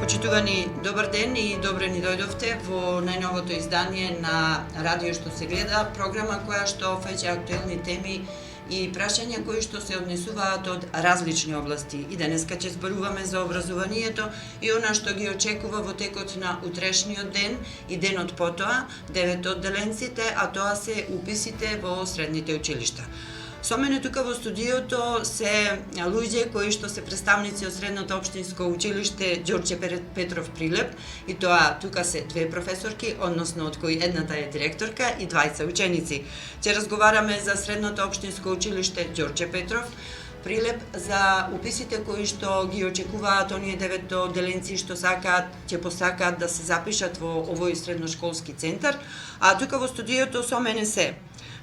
Почитувани, добар ден и добре ни дојдовте во најновото издание на радио што се гледа, програма која што фаќа актуелни теми и прашања кои што се однесуваат од различни области. И денеска ќе зборуваме за образованието и она што ги очекува во текот на утрешниот ден и денот потоа, 9 одделенците, а тоа се уписите во средните училишта. Со мене тука во студиото се луѓе кои што се представници од Средното општинско училиште Ѓорче Петров Прилеп, и тоа тука се две професорки, односно од кои едната е директорка и двајца ученици. Ќе разговараме за Средното општинско училиште Ѓорче Петров Прилеп, за уписите кои што ги очекуваат оние 9 одделенци што ќе посакаат да се запишат во овој средношколски центар, а тука во студиото со мене се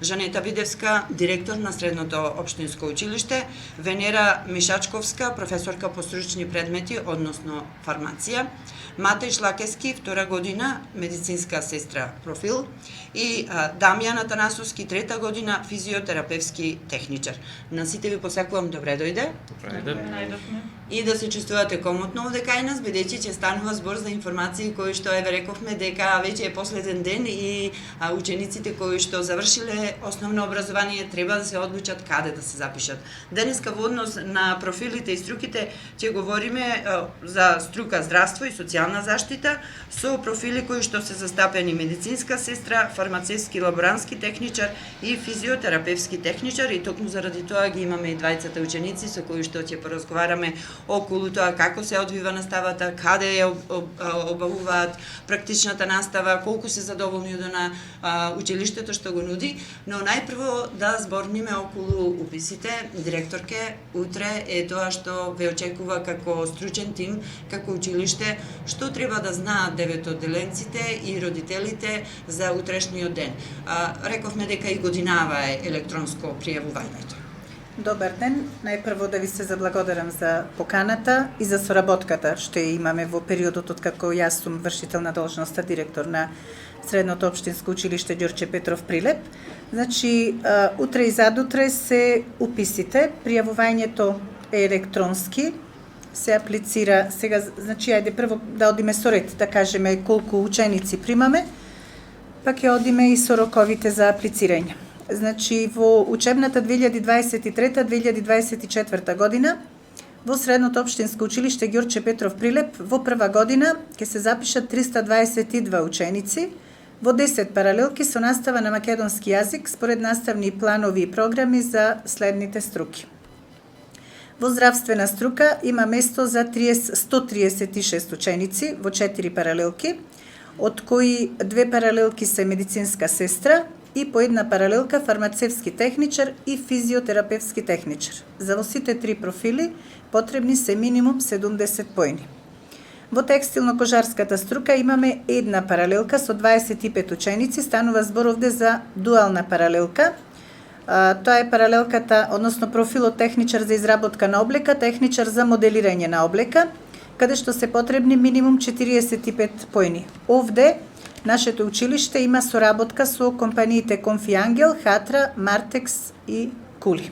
Жанета Видевска, директор на Средното општинско училиште, Венера Мишачковска, професорка по стручни предмети, односно фармација, Матеј Шлакески, 2 година, медицинска сестра профил, и Дамјан Атанасовски, 3 година, физиотерапевски техничар. На сите ви посакувам добре дојде. Добре. И да се чувствувате комотно овде кај нас, бидејќи ќе станува збор за информации кои што еве рековме дека веќе е последен ден и учениците кои што завршиле основно образование треба да се одлучат каде да се запишат. Денеска во однос на профилите и струките ќе говориме за струка здравство и социјална заштита со профили кои што се застапени медицинска сестра, фармацевски лаборантски техничар и физиотерапевски техничар, и токму заради тоа ги имаме и двајцата ученици со кои што ќе поразговараме околу тоа како се одвива наставата, каде ја обавуваат практичната настава, колку се задоволни од училиштето што го нуди, но најпрво да зборниме околу уписите. Директорке, утре е тоа што ве очекува како стручен тим, како училиште, што треба да знаат 9 одделенците и родителите за утрешниот ден. Рековме дека и годинава е електронско пријавувањето. Добар ден. Најпрво да ви се заблагодарам за поканата и за соработката што ја имаме во периодот од како јас сум вршител на должноста директор на Средното општинско училиште Ѓорче Петров Прилеп. Значи, утре и задутре се уписите, пријавувањето е електронски, се аплицира сега, значи ајде прво да одиме со ред, да кажеме колку ученици примаме, па ќе одиме и со роковите за аплицирање. Значи, во учебната 2023-2024 година, во Средното општинско училиште Ѓорче Петров Прилеп, во прва година ќе се запишат 322 ученици во 10 паралелки со настава на македонски јазик според наставни планови и програми за следните струки. Во здравствена струка има место за 136 ученици во 4 паралелки, од кои 2 паралелки се медицинска сестра и по една паралелка фармацевски техничар и физиотерапевски техничар. За во сите 3 профили потребни се минимум 70 поени. Во текстилно-кожарската струка имаме една паралелка со 25 ученици, станува збор овде за дуална паралелка. Тоа е паралелката, односно профилот техничар за изработка на облека, техничар за моделирање на облека, каде што се потребни минимум 45 поени. Овде нашето училиште има соработка со компаниите Конфиангел, Хатра, Мартекс и Кули.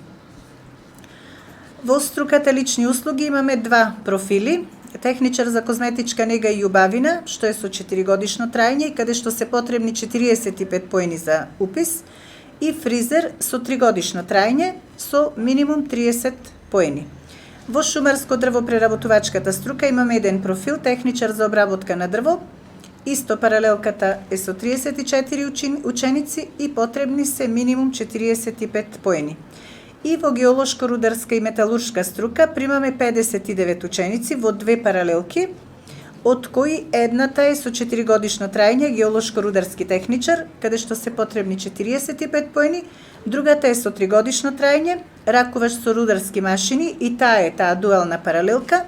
Во струката лични услуги имаме 2 профили. Техничар за козметичка нега и убавина, што е со 4 годишно трајање и каде што се потребни 45 поени за упис, и фризер со 3 годишно трајање со минимум 30 поени. Во шумарско-дрвопреработувачката струка имаме еден профил, техничар за обработка на дрво. Исто паралелката е со 34 ученици и потребни се минимум 45 поени. И во геолошко-рударска и металуршка струка примаме 59 ученици во 2 паралелки, од кои едната е со 4 годишно трајање, геолошко-рударски техничар, каде што се потребни 45 поени, другата е со 3 годишно трајање, ракуваш со рударски машини, и таа е дуална паралелка.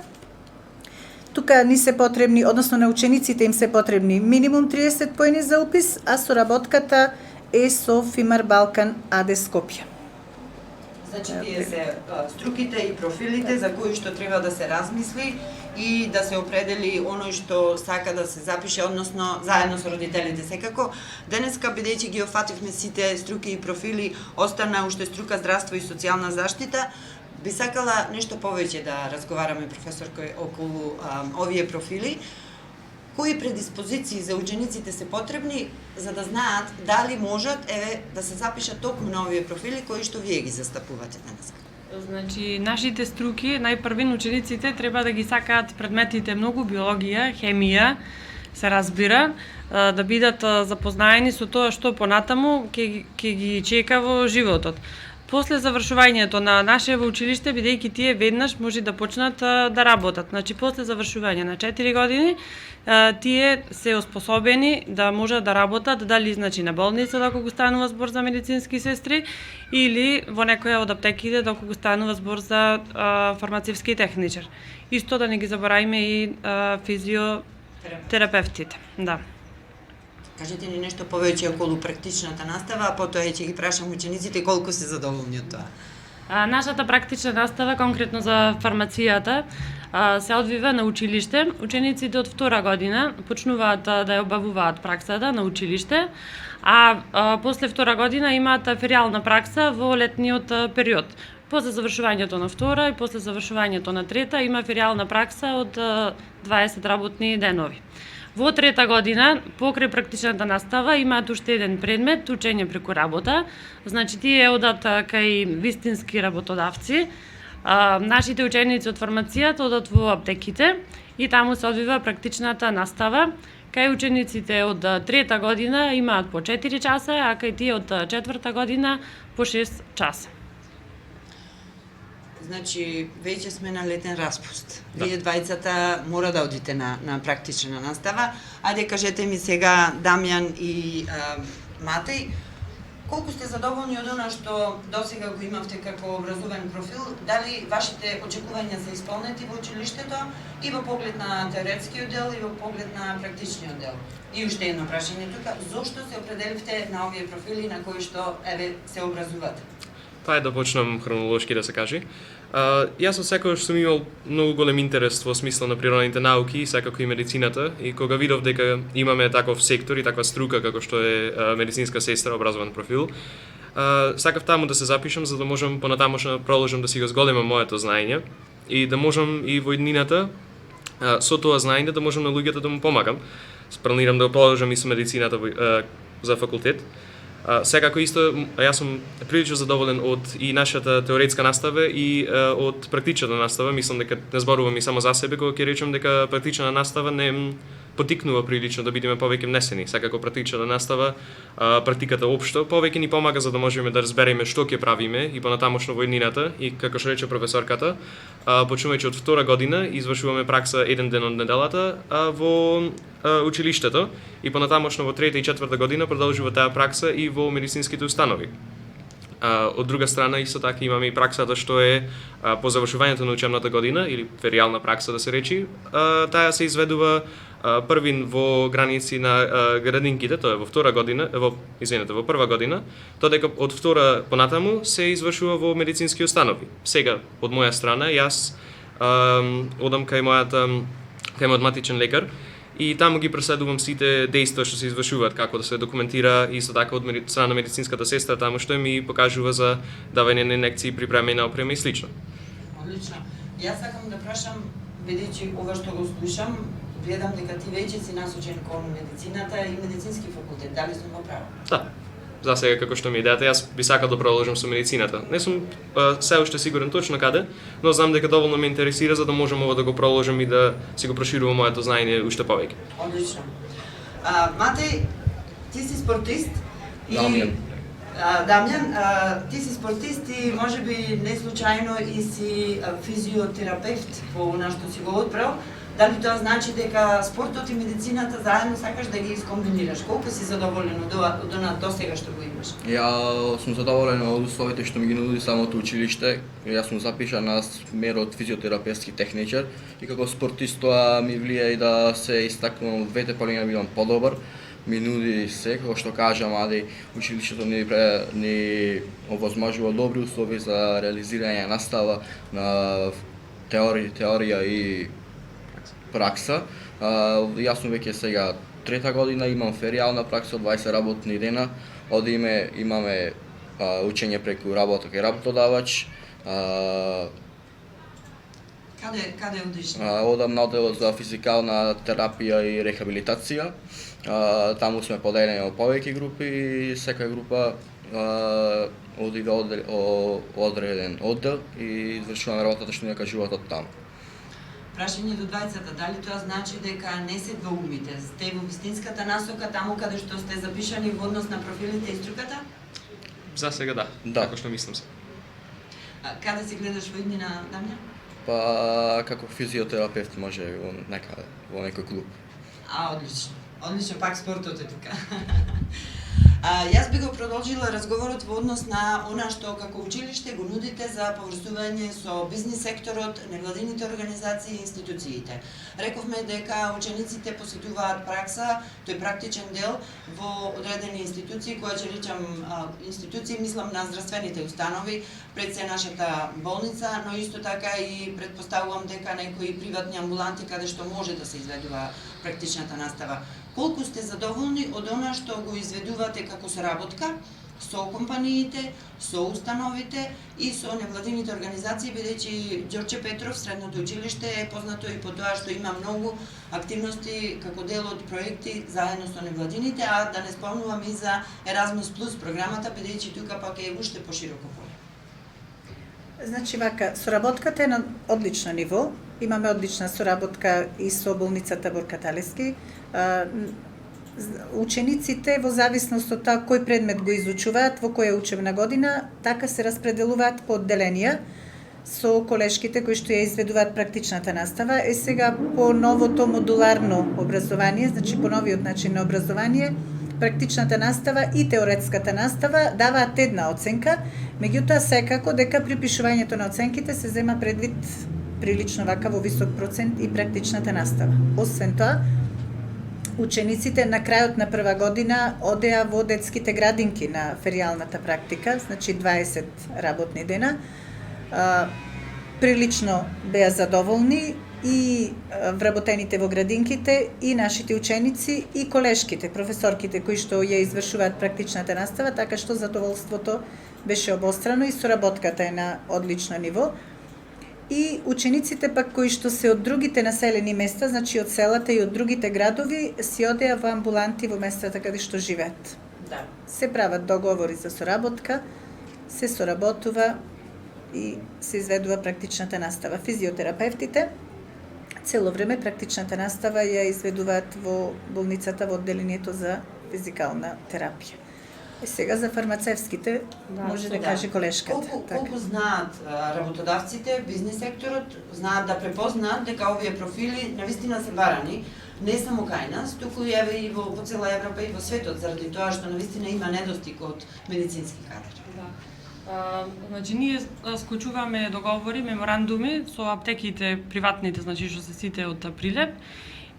Тука ни се потребни, односно на учениците им се потребни минимум 30 поени за упис, а соработката е со Фимар Балкан АД Скопје. Значи, тие се струките и профилите за кои што треба да се размисли и да се определи оној што сака да се запише, односно заедно со родителите секако. Денеска, бидејќи ги офативме сите струки и профили, остана уште струка здравство и социјална заштита. Би сакала нешто повеќе да разговараме, професорко, околу овие профили. Кои предиспозиции за учениците се потребни за да знаат дали можат да се запишат токму на овие профили кои што вие ги застапувате денес? Значи, нашите струки, најпрвин учениците треба да ги сакаат предметите многу, биологија, хемија, се разбира, да бидат запознаени со тоа што понатаму ќе ги чека во животот. После завршувањето на нашето училиште, бидејќи тие веднаш може да почнат да работат. Значи, после завршување на 4 години, тие се оспособени да можат да работат, дали значи на болница, доколку станува збор за медицински сестри, или во некоја од аптеките, доколку станува збор за фармацевски техничар. Исто да не ги забораваме и физиотерапевтите. Да. Кажете ни нешто повеќе околу практичната настава, а потоа ќе ги прашам учениците колку се задоволни од тоа. Нашата практична настава, конкретно за фармацијата, се одвива на училиште. Учениците од втора година почнуваат да ја обавуваат праксата на училиште, а после втора година имаат феријална пракса во летниот период. После завршувањето на втора и после завршувањето на трета има феријална пракса од 20 работни денови. Во трета година, покрај практичната настава, имаат уште еден предмет, учење преку работа. Значи, тие одат кај вистински работодавци. Нашите ученици од фармацијата одат во аптеките и таму се одвива практичната настава. Кај учениците од трета година имаат по 4 часа, а кај тие од четврта година по 6 часа. Значи, веќе сме на летен распуст. Да. Вие двајцата мора да одите на практична настава. Ајде, кажете ми сега, Дамјан и Матеј, колку сте задоволни од она што досега го имавте како образовен профил? Дали вашите очекувања се исполнети во училиштето и во поглед на теоретскиот дел и во поглед на практичниот дел? И уште едно прашање тука, зошто се определивте на овие профили на кои што се образувате? Тоа е да почнам хронолошки да се каже. Јас од секогаш сум имал многу голем интерес во смисла на природните науки и секако и медицината, и кога видов дека имаме таков сектор и таква струка како што е медицинска сестра, образован профил, сакав таму да се запишам за да можам понатамошно да продолжам да си го зголемам моето знаење и да можам и во иднината со тоа знаење да можам на луѓето да му помагам. Планирам да продолжам и со медицината за факултет. Секако исто, јас сум прилично задоволен од и нашата теоретска настава и од практичната настава. Мислам дека не зборувам и само за себе кога ќе речам дека практичната настава не потикнува прилично да бидеме повеќе внесени. Секако практичната настава, практиката општо, повеќе ни помага за да можеме да разбереме што ќе правиме и понатамошно во иднината. И како што рече професорката, почнувајќи од втора година, извршуваме пракса еден ден од неделата во училиштето и понатамошно во трета и четврта година продолжува таа пракса и во медицинските установи. Од друга страна, исто така имаме и праксата што е по завршувањето на учебната година, или феријална пракса да се речи. Таа се изведува првин во граници на градинките, тоа е во втора година, во прва година, додека од втора понатаму се извршува во медицински установи. Сега, од моја страна, јас одам кај мојот матичен лекар, и таму ги преследувам сите дејства што се извршуваат, како да се документира исто така од страна на медицинската сестра, таму што ми покажува за давање на инекции, припремање на опрема и слично. Одлично. Јас сакам да прашам, бидејќи ова што го слушам, гледам дека ти веќе си насочен кон медицината и медицински факултет. Дали сум во право? Да. За сега како што ми е идејата, јас би сакал да продолжам со медицината. Не сум се уште сигурен точно каде, но знам дека доволно ме интересира за да можам ова да го продолжам и да си го проширувам моето знаење уште повеќе. Одлично. Матеј, ти си спортист и Дамјан, ти си спортист и можеби не случајно и си физиотерапевт по она што си го одбрал. Дали тоа значи дека спортот и медицината заедно сакаш да ги искомбинираш? Колку си задоволен од она досега што го имаш? Ја сум задоволен од условите што ми ги нуди самото училиште. Јас сум запишан на смерот физиотерапевтски техничар и како спортист тоа ми влија и да се истакнувам двете полиња, бидам подобар. Ми нуди се, како што кажам, аде училиштето ни овозможува добри услови за реализирање настава на теорија и пракса. Јас сум веќе сега трета година, имам феријална пракса, 20 работни дена, имаме учење преку работа кај работодавач, Каде одиш? Одам на одделот за физикална терапија и рехабилитација. Таму сме поделени во повеќе групи и секоја група оди во одреден оддел и извршуваме работата што ни ја кажуваат од таму. Прашање до двајцата, дали тоа значи дека не се двоумите? Сте во вистинската насока таму каде што сте запишани во однос на профилите и струката? За сега да, Да. како што мислам се. Каде се гледаш во иднина, Дамјан? Па како физиотерапевт може некаде во некој клуб. Одлично. Одлично, пак спортот е тука. Јас би го продолжила разговорот во однос на она што како училиште го нудите за поврзување со бизнис секторот, невладините организации и институциите. Рековме дека учениците посетуваат пракса, тој практичен дел во одредени институции, која ќе речам институции, мислам на здравствените установи, пред се нашата болница, но исто така и предпоставувам дека некои приватни амбуланти каде што може да се изведува практичната настава. Колку сте задоволни од она што го изведувате како соработка со компаниите, со установите и со невладините организации, бидејќи Ѓорче Петров, средното училиште, е познато и по тоа што има многу активности како дел од проекти заедно со невладините, а да не спомнувам и за Erasmus Plus програмата, бидејќи тука пак е уште пошироко поле. Значи вака, соработката е на одлично ниво. Имаме одлична соработка и со болницата Борка Талевски. Учениците во зависност од тоа кој предмет го изучуваат, во која учебна година, така се распределуваат по одделенија со колешките кои што ја изведуваат практичната настава. Сега по новото модуларно образование, значи по новиот начин на образование, практичната настава и теоретската настава даваат една оценка, меѓутоа секако дека при пишувањето на оценките се зема предвид прилично вака во висок процент и практичната настава. Освен тоа, учениците на крајот на прва година одеа во детските градинки на феријалната практика, значи 20 работни дена. Прилично беа задоволни и вработените во градинките и нашите ученици и колешките, професорките кои што ја извршуваат практичната настава, така што задоволството беше обострано и соработката е на одлично ниво. И учениците пак кои што се од другите населени места, значи од селата и од другите градови, си одеа во амбуланти во местата каде што живеат. Да. Се прават договори за соработка, се соработува и се изведува практичната настава. Физиотерапевтите цело време практичната настава ја изведуваат во болницата во одделението за физикална терапија. Сега за фармацевските може да каже колешката. Колку знаат работодавците, бизнис секторот, знаат да препознаат дека овие профили навистина се барани, не само кај нас, туку и во цела Европа и во светот, заради тоа што навистина има недостиг од медицински кадри. Значи ние склучуваме договори, меморандуми со аптеките приватните, значи што се сите од Прилеп,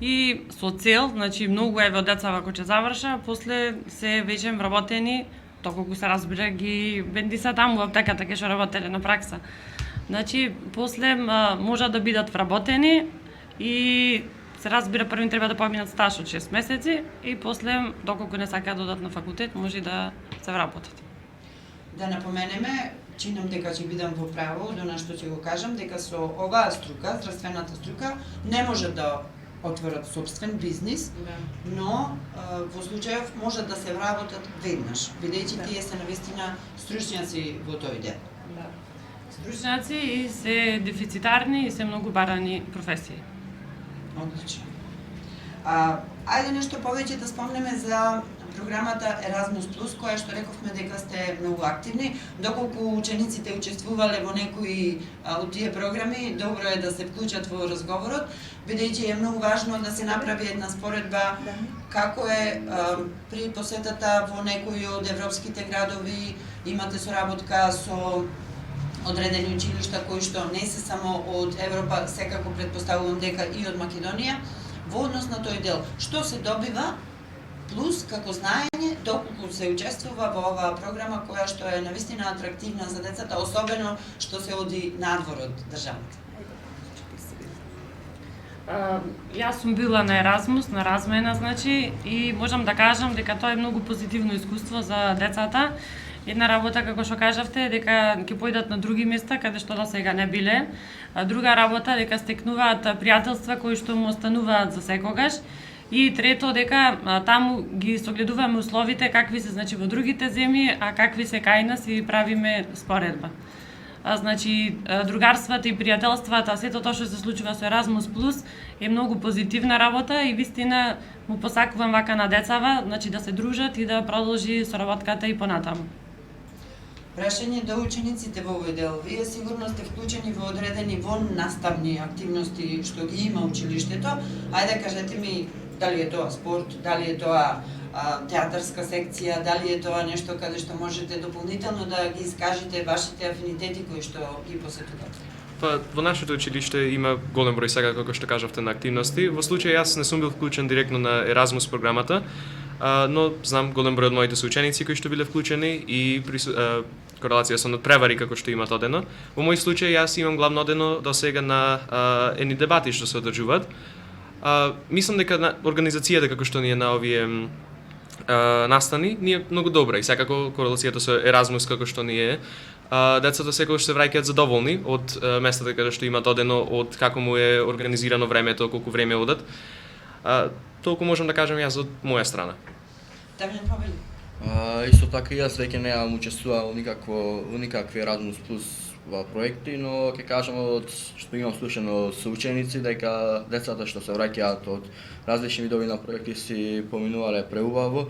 и со цел, значи многу од деца ако ќе заврша, после се веќе вработени, доколку се разбира ги бендиса таму во аптеката ќе што работеле на пракса. Значи после можат да бидат вработени и се разбира првин треба да поминат стаж од 6 месеци и после доколку не сакаат да одат на факултет, може да се вработат. Да напоменеме, чинам дека ќе бидам во право, до што ќе го кажам, дека со оваа струка, здравствената струка, не може да отворат собствен бизнис, но во случајов можат да се вработат веднаш, бидејќи тие се навистина стручњаци во тој дел. Стручњаци и се дефицитарни и се многу барани професии. Одлично. Ајде нешто повеќе да спомнеме за програмата Erasmus Plus, која што рековме дека сте многу активни. Доколку учениците учествувале во некои од тие програми, добро е да се вклучат во разговорот, бидејќи е многу важно да се направи една споредба како е при посетата во некои од европските градови, имате соработка со одредени училишта кои што не се само од Европа, секако предпоставувам дека и од Македонија, во однос на тој дел. Што се добива, плюс како знаење, доколку се учествува во оваа програма која што е навистина атрактивна за децата, особено што се оди надвор од државата. Јас сум била на Еразмус, на размена, значи, и можам да кажам дека тоа е многу позитивно искуство за децата Една работа, како што кажавте, дека ќе појдат на други места каде што до сега не биле. Друга работа дека стекнуваат пријателства кои што му остануваат за секогаш. И трето дека таму ги согледуваме условите какви се значи во другите земји, а какви се кај нас и правиме споредба. Значи другарствата и пријателствата, сето тоа што се случува со Erasmus Plus е многу позитивна работа и вистина му посакувам вака на децава, значи да се дружат и да продолжи соработката и понатаму. Прашање до учениците во овој дел. Вие сигурно сте вклучени во одредени наставни активности што ги има училиштето. Ајде кажете ми дали е тоа спорт, дали е тоа театарска секција, дали е тоа нешто каде што можете дополнително да ги искажете вашите афинитети кои што ги посетувате. Па, во нашето училиште има голем број сега, како што кажавте, на активности. Во случај јас не сум бил вклучен директно на Erasmus програмата, но знам голем број од моите соученици кои што биле вклучени и при корелација со надпревари како што имат одено. Во мој случај јас имам главно одено до сега на едни дебати што се одржуваат. Мислам дека организацијата како што ни е на овие настани ни е многу добра и секако корелацијата со Erasmus како што ни е, децата секогаш се враќаат задоволни од местата каде што имаат одено, од како му е организирано времето, колку време одат. Толку можам да кажам јас од моја страна. Дамјан Павели. Исто така и јас веќе неам учествувал во никакви Erasmus Plus проекти, но ќе кажам од што имам слушано со ученици дека децата што се враќаат од различни видови на проекти си поминувале преубаво,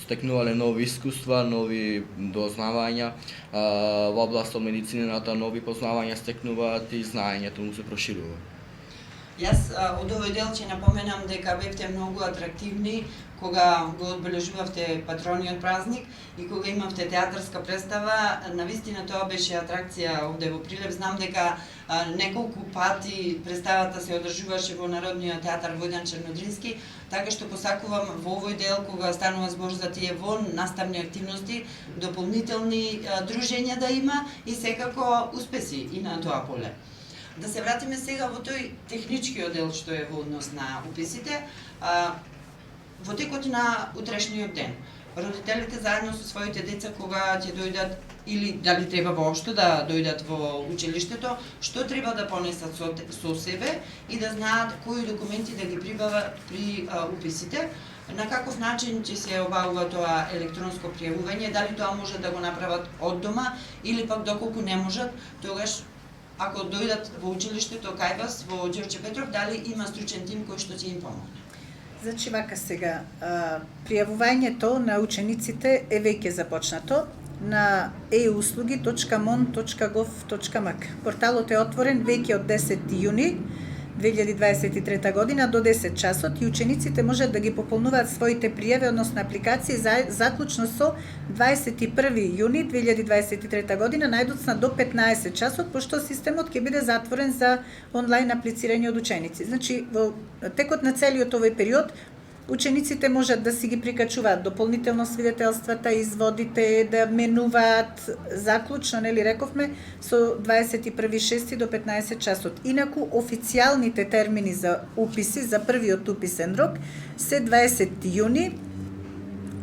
стекнувале нови искуства, нови дознавања, во област од медицината нови познавања стекнуваат и знаењето му се проширува. Јас од овој дел ќе напоменам дека бевте многу атрактивни кога го одбележувавте патрониот празник и кога имавте театарска представа. Навистина тоа беше атракција овде во Прилеп. Знам дека неколку пати представата се одржуваше во Народниот театар Војдан Чернодрински, така што посакувам во овој дел кога станува збор за тие наставни активности, дополнителни дружења да има и секако успеси и на тоа поле. Да се вратиме сега во тој техничкиот дел што е во однос на уписите. Во текот на утрешниот ден, родителите заедно со своите деца кога ќе дојдат или дали треба воопшто да дојдат во училиштето, што треба да понесат со себе и да знаат кои документи да ги прибават при уписите, на каков начин ќе се обавува тоа електронско пријавување, дали тоа можат да го направат од дома или пак доколку не можат, тогаш ако дојдат во училиштето кај вас во Ѓорче Петров, дали има стручен тим кој што ќе им помогне? Значи вака сега, пријавувањето на учениците е веќе започнато на euuslugi.mon.gov.mk. Порталот е отворен веќе од 10 јуни 2023 година до 10 часот и учениците можат да ги пополнуваат своите пријави, односно апликации заклучно со 21 јуни 2023 година најдоцна до 15 часот, пошто системот ќе биде затворен за онлайн аплицирање од ученици. Значи, во текот на целиот овој период, учениците можат да си ги прикачуваат дополнително свидетелствата, изводите, да менуваат заклучно, нели рековме, со 21.6 до 15 часот. Инаку, официјалните термини за уписи, за првиот уписен рок, се 20 јуни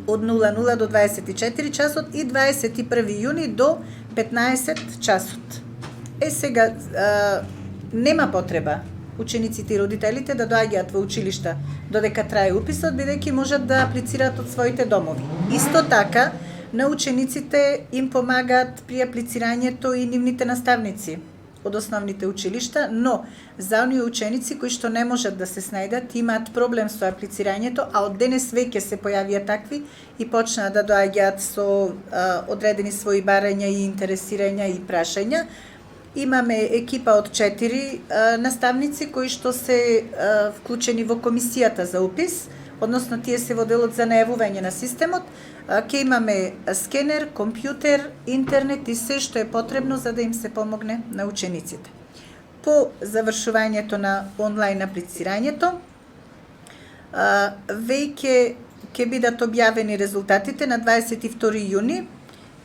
од 00 до 24 часот и 21 јуни до 15 часот. Сега, нема потреба учениците и родителите да доаѓаат во училишта додека трае уписот, бидејќи можат да аплицираат од своите домови. Исто така, на учениците им помагаат при аплицирањето и нивните наставници од основните училишта, но за оние ученици кои што не можат да се снајдат, имаат проблем со аплицирањето, а од денес веќе се појавија такви и почнаа да доаѓаат со одредени своји барања и интересирања и прашања. Имаме екипа од 4 наставници кои што се вклучени во комисијата за упис, односно тие се во делот за најавување на системот. Ќе имаме скенер, компјутер, интернет и се што е потребно за да им се помогне на учениците. По завршувањето на онлайн аплицирањето, веќе ќе бидат објавени резултатите на 22 јуни,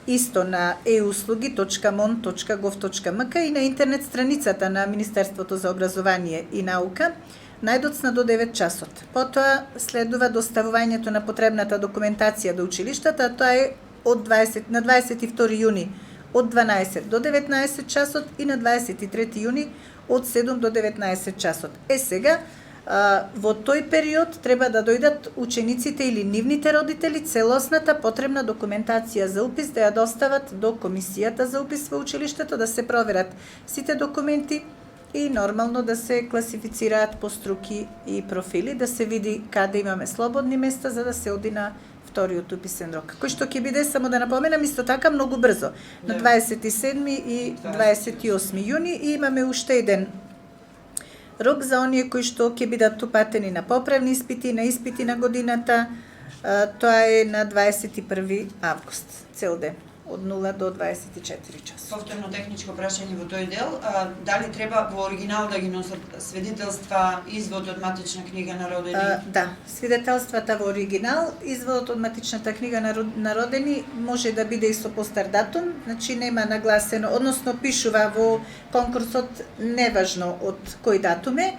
исто на euuslugi.mon.gov.mk и на интернет страницата на Министерството за образование и наука, најдоцна до 9 часот. Потоа следува доставувањето на потребната документација до училиштата, а тоа е на 22 јуни од 12 до 19 часот и на 23 јуни од 7 до 19 часот. Сега, во тој период треба да дојдат учениците или нивните родители целосната потребна документација за упис да ја достават до комисијата за упис во училиштето, да се проверат сите документи и нормално да се класифицираат по струки и профили, да се види каде имаме слободни места за да се оди на вториот уписен рок, кој што ќе биде, само да напоменам, исто така многу брзо, на 27 и 28 јуни, и имаме уште еден рок за оние кои што ќе бидат упатени на поправни испити, на испити на годината, тоа е на 21 август, цел ден, од 0 до 24 часа. Повторно техничко прашање во тој дел, дали треба во оригинал да ги носат свидетелства, извод од матична книга на родени? Да, свидетелствата во оригинал, изводот од матичната книга на родени може да биде и со постар датум, значи нема нагласено, односно пишува во конкурсот неважно од кој датум е.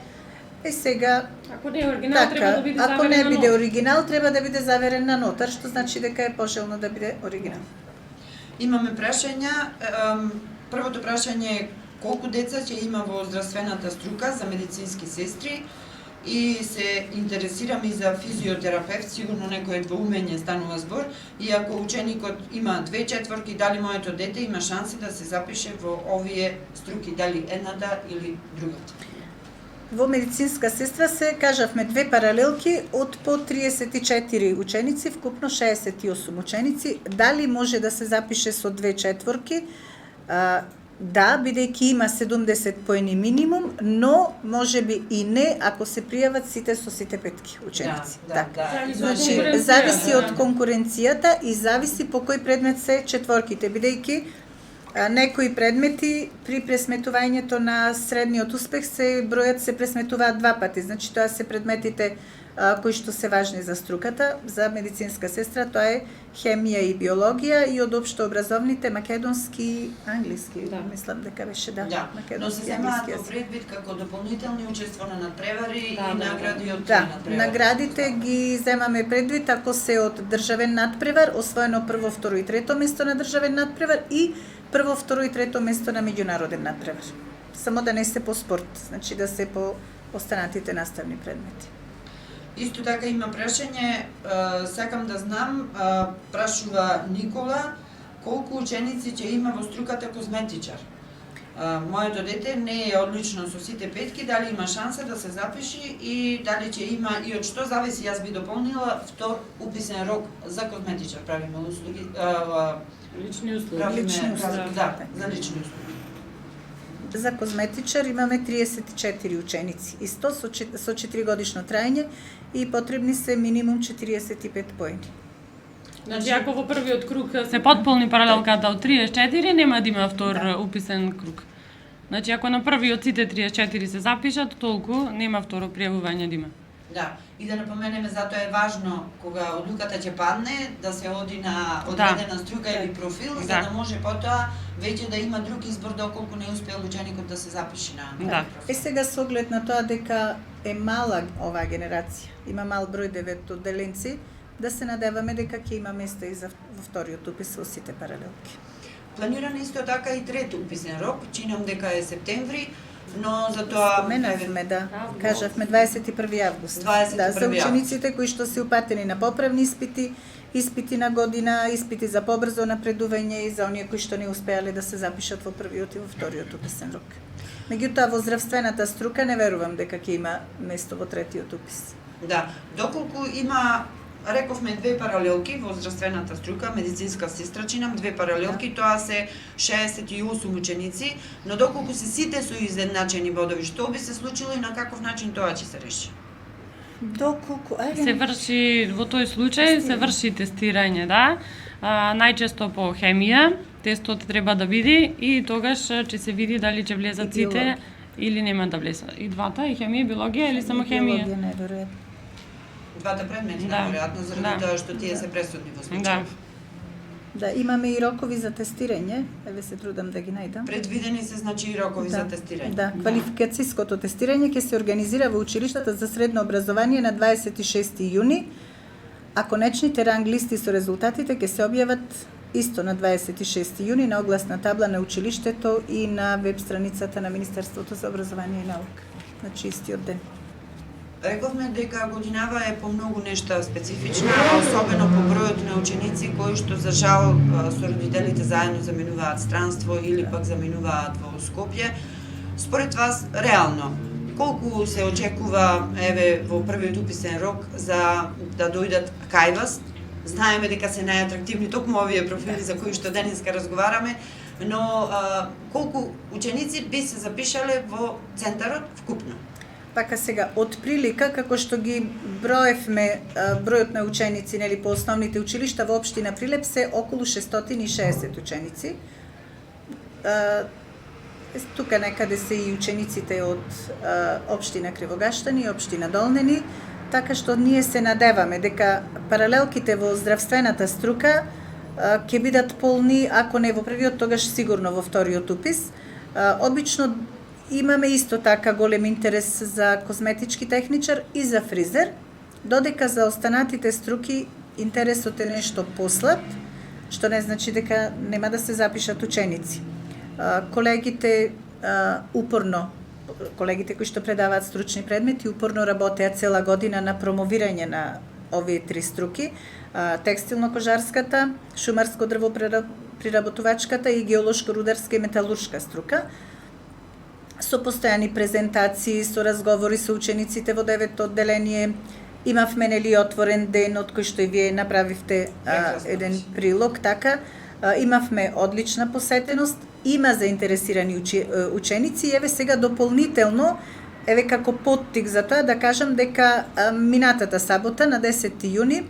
Сега, Ако не е оригинал, треба да биде ако заверен не на биде нотар. оригинал, треба да биде заверен на нотар, што значи дека е пожелно да биде оригинал. Имаме прашања. Првото прашање е колку деца ќе има во здравствената струка за медицински сестри и се интересирам и за физиотерапевт, сигурно некој двоумење станува збор, и ако ученикот има 2 четворки, дали моето дете има шанси да се запише во овие струки, дали едната или другата? Во медицинска сестра се кажавме 2 паралелки од по 34 ученици, вкупно 68 ученици. Дали може да се запише со 2 четворки? Да, бидејќи има 70 поени минимум, но може би и не ако се пријават сите со сите петки ученици. Да. Значи, конкуренција, зависи да. од конкуренцијата и зависи по кој предмет се четворките, бидејќи некои предмети при пресметувањето на средниот успех се бројат се пресметуваат 2 пати. Значи тоа се предметите кои што се важни за струката, за медицинска сестра, тоа е хемија и биологија, и од општообразовните македонски и англиски. Да. Мислам дека беше Да, но се македонски и земаат англиски во јазик. предвид како дополнителни учество на надпревари Да, и да, награди од Да, надпревари. наградите ги земаме предвид ако се од државен надпревар, освоено прво, второ и трето место на државен надпревар и прво, второ и трето место на меѓународен надпревар. Само да не се по спорт, значи да се по останатите наставни предмети. Исто така има прашање, сакам да знам, прашува Никола, колку ученици ќе има во струката козметичар? Моето дете не е одлично со сите петки, дали има шанса да се запиши и дали ќе има, и од што зависи, јас би дополнила, втор уписен рок за козметичар, правиме услуги, Лични услуги. правиме, Лични услуги. да, за лични услуги. За козметичар имаме 34 ученици, исто со 4 годишно трајање и потребни се минимум 45 поени. Значи, ако во првиот круг се потполни паралелката од 34, нема да има втор уписен круг. Значи, ако на првиот сите 34 се запишат, толку нема второ пријавување да има. Да, и да напоменеме, затоа е важно кога одлуката ќе падне да се оди на Да. одредена струка или профил, за Да. да може потоа веќе да има друг избор доколку не успеал ученикот да се запише на Да. профил. Сега со оглед на тоа дека е мала оваа генерација, има мал број 9 одделенци, да се надеваме дека ќе има места и за во вториот упис во сите паралелки. Планиран исто така и трет уписен рок, чинам дека е септември, но за тоа Споменавме, да. Август. Кажавме 21 август. 21 Да, за август. учениците кои што се упатени на поправни испити, испити на година, испити за побрзо напредување и за оние кои што не успеале да се запишат во првиот и во вториот уписен рок. Меѓутоа во здравствената струка не верувам дека ќе има место во третиот упис. Да, доколку има, рековме, 2 паралелки во здравствената струка, медицинска сестра, чинам 2 паралелки, тоа се 68 ученици, но доколку се сите со изедначени бодови, што би се случило и на каков начин тоа ќе се реши? Доколку, Се врши, во тој случај, се врши тестирање, да. Најчесто по хемија, тестот треба да биде и тогаш ќе се види дали ќе влезат И сите биологија. или нема да влезат. И двата, и хемија, и биологија или само хемија? Биологија, неверојатно. Двата предмети, Да. наверојатно, заради Да. тоа што тие се пресудни во Да. случај. Да, имаме и рокови за тестирање, еве се трудам да ги најдам. Предвидени се, значи, и рокови за тестирање. Да, квалификацијското тестирање ќе се организира во училиштата за средно образование на 26 јуни, а конечните ранг листи со резултатите ќе се објават исто на 26 јуни на огласна табла на училиштето и на веб страницата на Министерството за образование и наука. Значи истиот ден. Рековме дека годинава е по многу нешта специфична, а особено по бројот на ученици кои што за жал со родителите заедно заминуваат странство или пак заминуваат во Скопје. Според вас, реално, колку се очекува еве во првиот уписен рок за да дојдат кај вас? Знаеме дека се најатрактивни токму овие профили за кои што денеска разговараме, но колку ученици би се запишале во центарот вкупно? Пака сега, од прилика, како што ги броевме бројот на ученици нели, по основните училишта во општина Прилеп се околу 660 ученици. Тука некаде се и учениците од општина Кривогаштани и општина Долнени, така што ние се надеваме дека паралелките во здравствената струка ќе бидат полни, ако не во првиот, тогаш сигурно во вториот упис. Обично имаме исто така голем интерес за козметички техничар и за фризер, додека за останатите струки интересот е нешто послаб, што не значи дека нема да се запишат ученици. Колегите кои што предаваат стручни предмети, упорно работеат цела година на промовирање на овие три струки, текстилно-кожарската, шумарско-дрвопреработувачката и геолошко-рударска и металуршка струка, со постојани презентации, со разговори со учениците во 9-то одделение. Имавме нели отворен ден од кој што и вие направивте еден прилог, така. Имавме одлична посетеност, има заинтересирани ученици и еве сега дополнително, еве како поттик за тоа да кажам дека минатата сабота на 10 јуни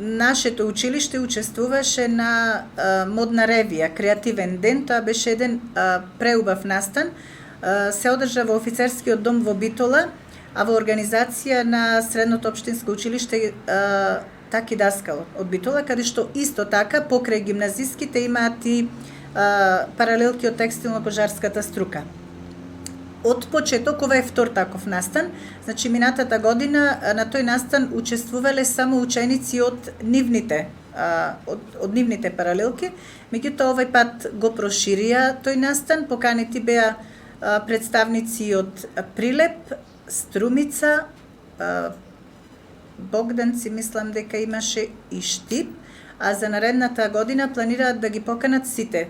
нашето училиште учествуваше на модна ревија, креативен ден. Тоа беше еден преубав настан. Се одржа во офицерскиот дом во Битола, а во организација на Средното општинско училиште Таки Даскал од Битола, каде што исто така покрај гимназиските имаат и паралелки од текстилно-кожарската струка. Од почеток, ова е втор таков настан, значи минатата година на тој настан учествувале само ученици од нивните паралелки, меѓутоа овој пат го проширија тој настан, поканети беа представници од Прилеп, Струмица, Богданци, мислам дека имаше и Штип, а за наредната година планираат да ги поканат сите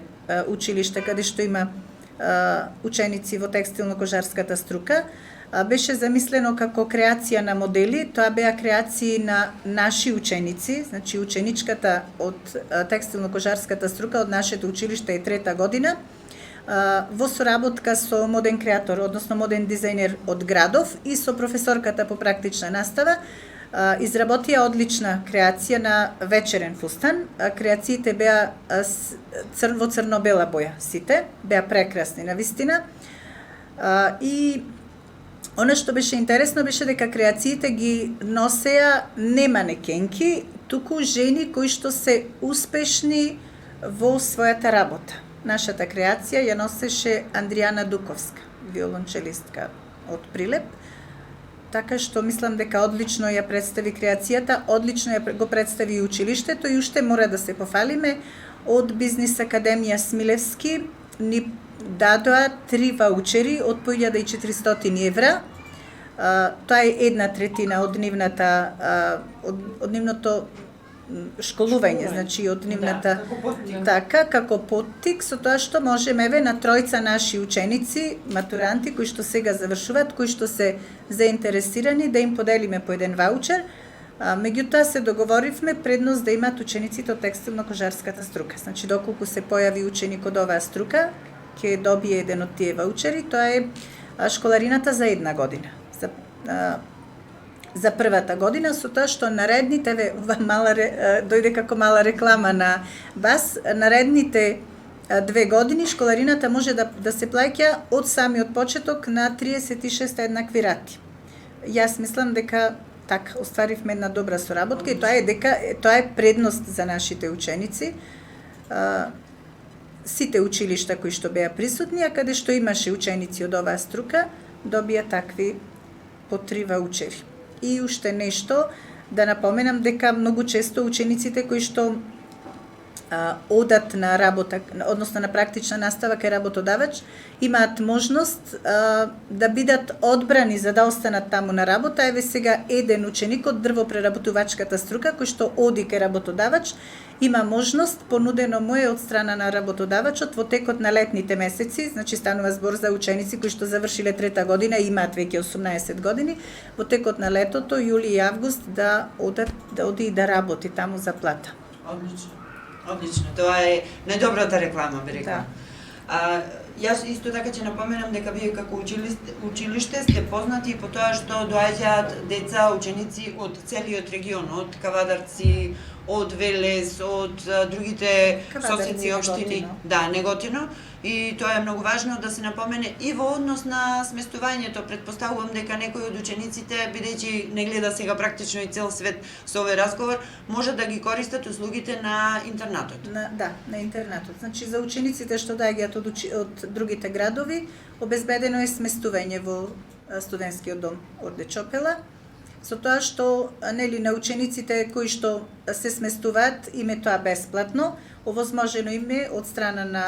училишта каде што има ученици во текстилно-кожарската струка. Беше замислено како креација на модели, тоа беа креации на наши ученици, значи ученичката од текстилно-кожарската струка од нашето училиште е 3-та година, во соработка со моден креатор, односно моден дизајнер од Градов и со професорката по практична настава, изработија одлична креација на вечерен фустан. Креациите беа во црно-бела боја, сите беа прекрасни навистина. И она што беше интересно беше дека креациите ги носеа не манекенки, туку жени кои што се успешни во својата работа. Нашата креација ја носеше Андријана Дуковска, виолончелистка од Прилеп, така што мислам дека одлично ја представи креацијата, одлично ја го представи и училиштето и уште мора да се пофалиме од Бизнис Академија Смилевски ни дадоа 3 ваучери од по 1400 евра. Тоа е 1/3 од нивното школување, значи од нивната така како поттик, со тоа што можеме еве на тројца наши ученици, матуранти кои што сега завршуваат, кои што се заинтересирани да им поделиме по еден ваучер. Меѓутоа се договоривме предност да имаат учениците од текстилно-кожарската струка. Значи доколку се појави ученик од оваа струка, ќе добие еден од тие ваучери. Тоа е школарината за 1 година. За првата година, со тоа што наредните, дојде како мала реклама на вас, наредните 2 години школарината може да се плаќа од самиот почеток на 36 еднакви рати. Јас мислам дека така остваривме една добра соработка и тоа е предност за нашите ученици. Сите училишта кои што беа присутни, а каде што имаше ученици од оваа струка, добија такви по 3 ваучери. И уште нешто, да напоменам дека многу често учениците кои што одат на работа, односно на практична настава кај работодавач, имаат можност да бидат одбрани за да останат таму на работа. Еве сега еден ученик од дрвопреработувачката струка кој што оди кај работодавач, има можност, понудено му е од страна на работодавачот во текот на летните месеци, значи станува збор за ученици кои што завршиле трета година и имаат веќе 18 години, во текот на летото, јули и август да оди и да работи таму за плата. Одлично. Одлично. Тоа е најдобрата реклама, би рекла. Да. Јас исто така ќе напоменам дека вие како училиште сте познати по тоа што доаѓаат деца, ученици од целиот регион, од Кавадарци, од Велес, од другите соседни општини, да, Неготино, и тоа е многу важно да се напомене и во однос на сместувањето. Претпоставувам дека некои од учениците, бидејќи не гледа сега практично и цел свет со овој разговор, може да ги користат услугите на интернатот. На интернатот. Значи за учениците што доаѓаат од другите градови, обезбедено е сместување во студентскиот дом Орде Чопела, со тоа што нели на учениците кои што се сместуваат им е тоа бесплатно, овозможено им е од страна на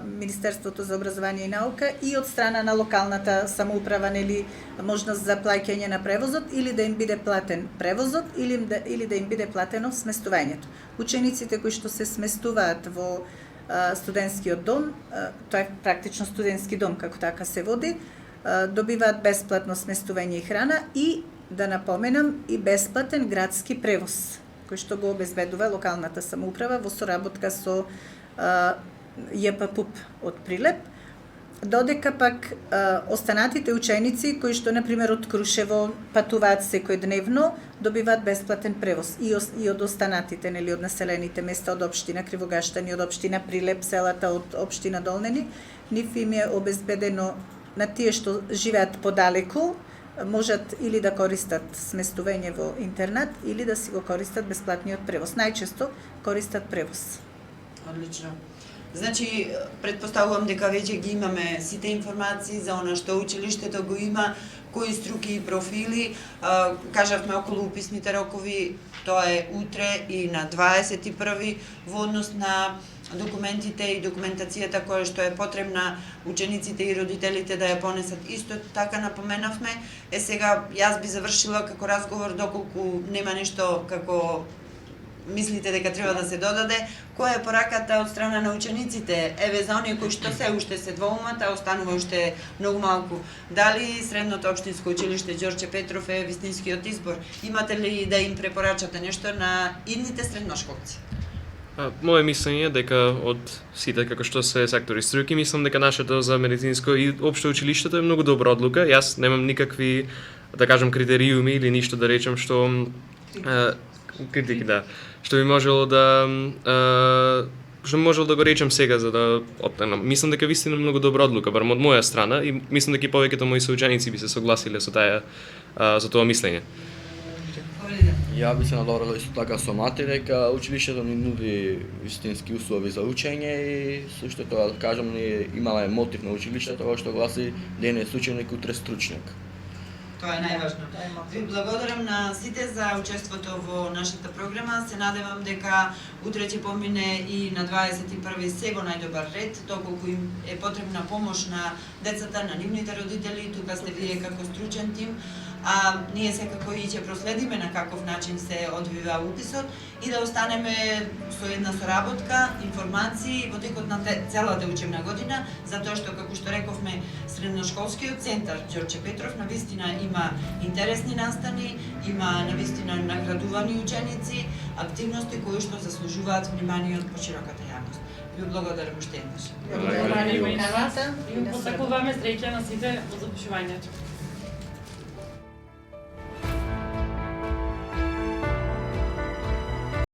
Министерството за образование и наука и од страна на локалната самоуправа, нели можност за плаќање на превозот или да им биде платен превозот или да им биде платено сместувањето. Учениците кои што се сместуваат во студентскиот дом, тоа е практично студентски дом како така се води, добиваат бесплатно сместување и храна и да напоменам и бесплатен градски превоз кој што го обезбедува локалната самоуправа во соработка со ЈППУП од Прилеп, додека пак останатите ученици кои што на пример од Крушево патуваат секојдневно добиваат бесплатен превоз и од останатите, нели од населените места од општина Кривогаштани, од општина Прилеп, селата од општина Долнени, нив им е обезбедено на тие што живеат подалеку, можат или да користат сместување во интернат или да си го користат бесплатниот превоз. Најчесто користат превоз. Одлично. Значи, претпоставувам дека веќе ги имаме сите информации за она што училиштето го има, кои струки и профили. Кажавме околу уписните рокови, тоа е утре и на 21 во однос на документите и документацијата која што е потребна учениците и родителите да ја понесат. Исто така напоменавме, сега јас би завршила како разговор доколку нема нешто како мислите дека треба да се додаде, која е пораката од страна на учениците, еве за оние кои што се уште се двоумат, а останува уште многу малку. Дали средното општинско училиште Ѓорче Петров е вистинскиот избор? Имате ли да им препорачате нешто на идните средношколци? Моje мислење е дека од сите како што се сектори струки, мислам дека нашето за медицинско и општо училиштето е многу добра одлука. Јас немам никакви, да кажам, критериуми или ништо да речем што критики, да, што би можело да го речем сега за да оттенам. Мислам дека вистина многу добра одлука, барем од моја страна, и мислам дека и повеќето мои соученици би се согласиле со тоа мислење. Ја би се надобрала исто така со мати дека училиштето ни нуди вистински услови за учење и сушто тоа да кажам, ние имаме мотив на училиштето кој што гласи денес ученик, утре стручник. Тоа е најважно. Ви благодарам на сите за учеството во нашата програма. Се надевам дека утре ќе помине и на 21 се во најдобар ред, доколку им е потребна помош на децата, на нивните родители, тука сте вие како стручен тим. Ние секако и ќе проследиме на каков начин се одвива уписот и да останеме со една соработка, информации во текот на целата учебна година, затоа што, како што рековме, средношколскиот центар Ѓорче Петров навистина има интересни настани, има навистина наградувани ученици, активности кои што заслужуваат внимание од пошироката јавност. Ви благодарам уште еднаш. Благодарам и на вас. И посакуваме среќа на сите во запишувањето.